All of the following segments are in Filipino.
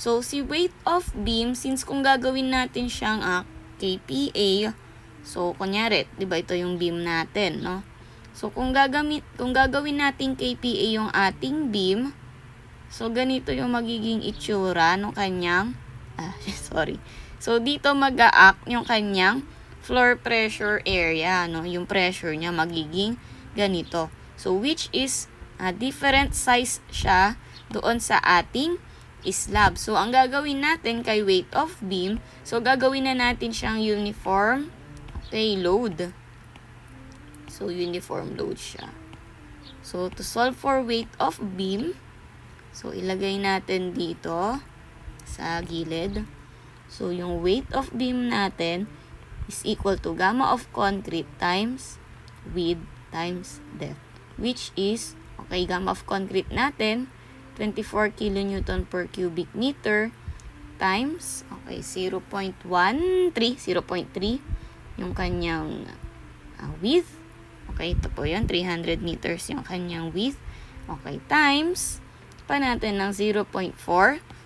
So, si weight of beam, since kung gagawin natin siyang KPA, so, kunyari, di ba ito yung beam natin, no? So, kung gagawin natin KPA yung ating beam, so, ganito yung magiging itsura ng kanyang, sorry. So, dito mag-a-act yung kanyang floor pressure area, no? Yung pressure niya magiging ganito. So, which is different size siya doon sa ating slab. So, ang gagawin natin kay weight of beam, so, gagawin na natin siyang uniform, load. So, uniform load siya. So, to solve for weight of beam, so, ilagay natin dito sa gilid. So, yung weight of beam natin is equal to gamma of concrete times width times depth. Which is, gamma of concrete natin, 24 kilonewton per cubic meter times, 0.3 yung kanyang width. Ito po yun, 300 meters yung kanyang width. Times pa natin ng 0.4.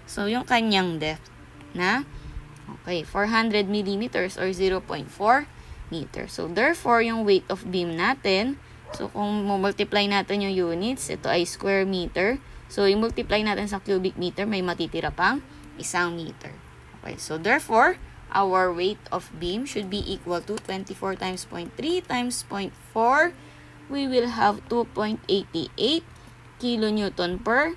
So, yung kanyang depth na 400 millimeters or 0.4 meters. So, therefore, yung weight of beam natin, so, kung multiply natin yung units, ito ay square meter. So, i-multiply natin sa cubic meter, may matitira pang 1 meter. So, therefore, our weight of beam should be equal to 24 times 0.3 times 0.4. We will have 2.88 kilonewton per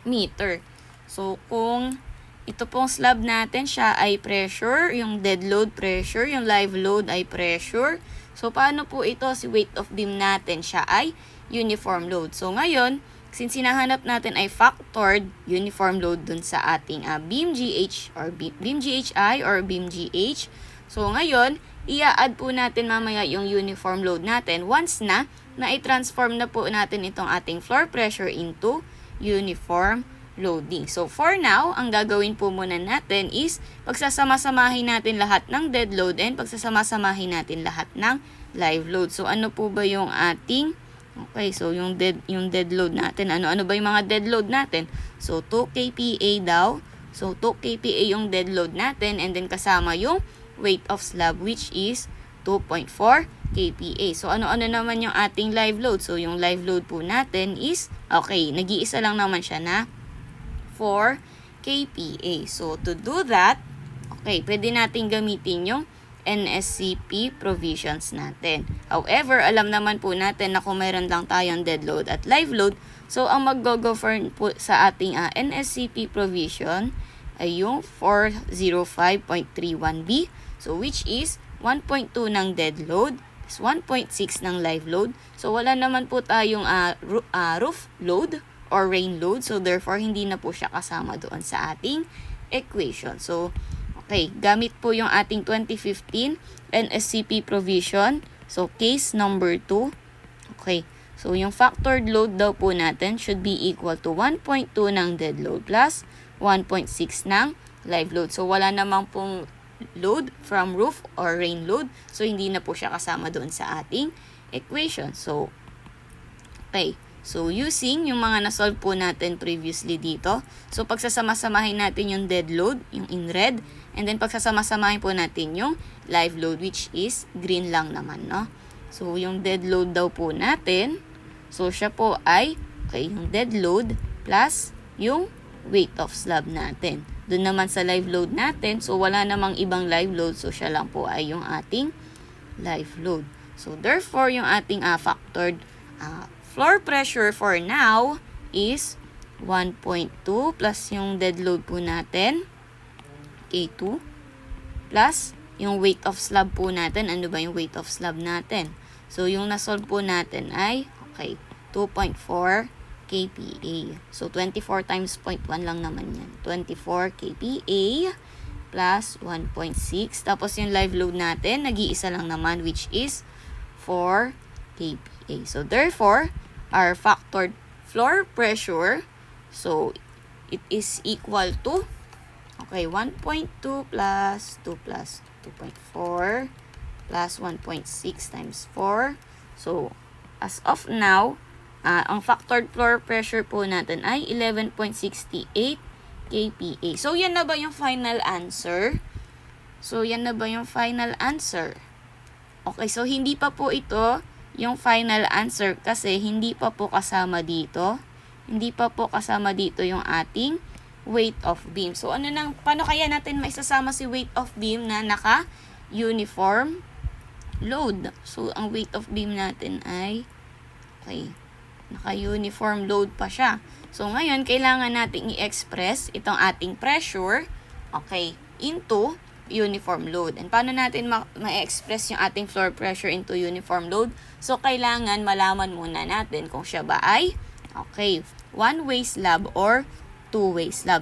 meter. So, kung ito pong slab natin, siya ay pressure, yung dead load pressure, yung live load ay pressure. So, paano po ito? Si weight of beam natin, siya ay uniform load. So, ngayon, since hinahanap natin ay factored uniform load dun sa ating beam GH or beam GHI or beam GH. So, ngayon, i-add po natin mamaya yung uniform load natin once na i-transform na po natin itong ating floor pressure into uniform loading. So, for now, ang gagawin po muna natin is pagsasama-samahin natin lahat ng dead load and pagsasama-samahin natin lahat ng live load. So, ano po ba yung ating so yung dead load natin, ano ba yung mga dead load natin? So 2 kPa daw. So 2 kPa yung dead load natin and then kasama yung weight of slab which is 2.4 kPa. So ano naman yung ating live load? So yung live load po natin is nag-iisa lang naman siya na 4 kPa. So to do that, pwede natin gamitin yung NSCP provisions natin. However, alam naman po natin na kung mayroon lang tayong dead load at live load, so ang mag-govern po sa ating NSCP provision ay yung 405.31b, so which is 1.2 ng dead load, 1.6 ng live load. So wala naman po tayong roof load or rain load, so therefore hindi na po siya kasama doon sa ating equation. So gamit po yung ating 2015 NSCP provision. So, case number 2. So, yung factored load daw po natin should be equal to 1.2 ng dead load plus 1.6 ng live load. So, wala namang pong load from roof or rain load. So, hindi na po siya kasama doon sa ating equation. So, so, using yung mga nasolve po natin previously dito. So, pagsasama-samahin natin yung dead load, yung in red. And then, pagsasama-samahin po natin yung live load, which is green lang naman, no? So, yung dead load daw po natin, so, siya po ay, yung dead load plus yung weight of slab natin. Doon naman sa live load natin, so, wala namang ibang live load, so, siya lang po ay yung ating live load. So, therefore, yung ating factored floor pressure for now is 1.2 plus yung dead load po natin, K2, plus yung weight of slab po natin. Ano ba yung weight of slab natin? So, yung nasolve po natin ay, 2.4 kPa. So, 24 times 0.1 lang naman yan. 24 kPa plus 1.6. Tapos, yung live load natin, nag-iisa lang naman, which is 4 kPa. So, therefore, our factored floor pressure, so, it is equal to 1.2 plus 2 plus 2.4 plus 1.6 times 4. So, as of now, ang factored floor pressure po natin ay 11.68 kPa. So, yan na ba yung final answer? Okay, so hindi pa po ito yung final answer kasi hindi pa po kasama dito. Hindi pa po kasama dito yung ating weight of beam. So, paano kaya natin maisasama si weight of beam na naka-uniform load? So, ang weight of beam natin ay, okay, naka-uniform load pa siya. So, ngayon, kailangan natin i-express itong ating pressure, okay, into uniform load. And paano natin ma-express yung ating floor pressure into uniform load? So, kailangan malaman muna natin kung siya ba ay, okay, one-way slab or two-way slab.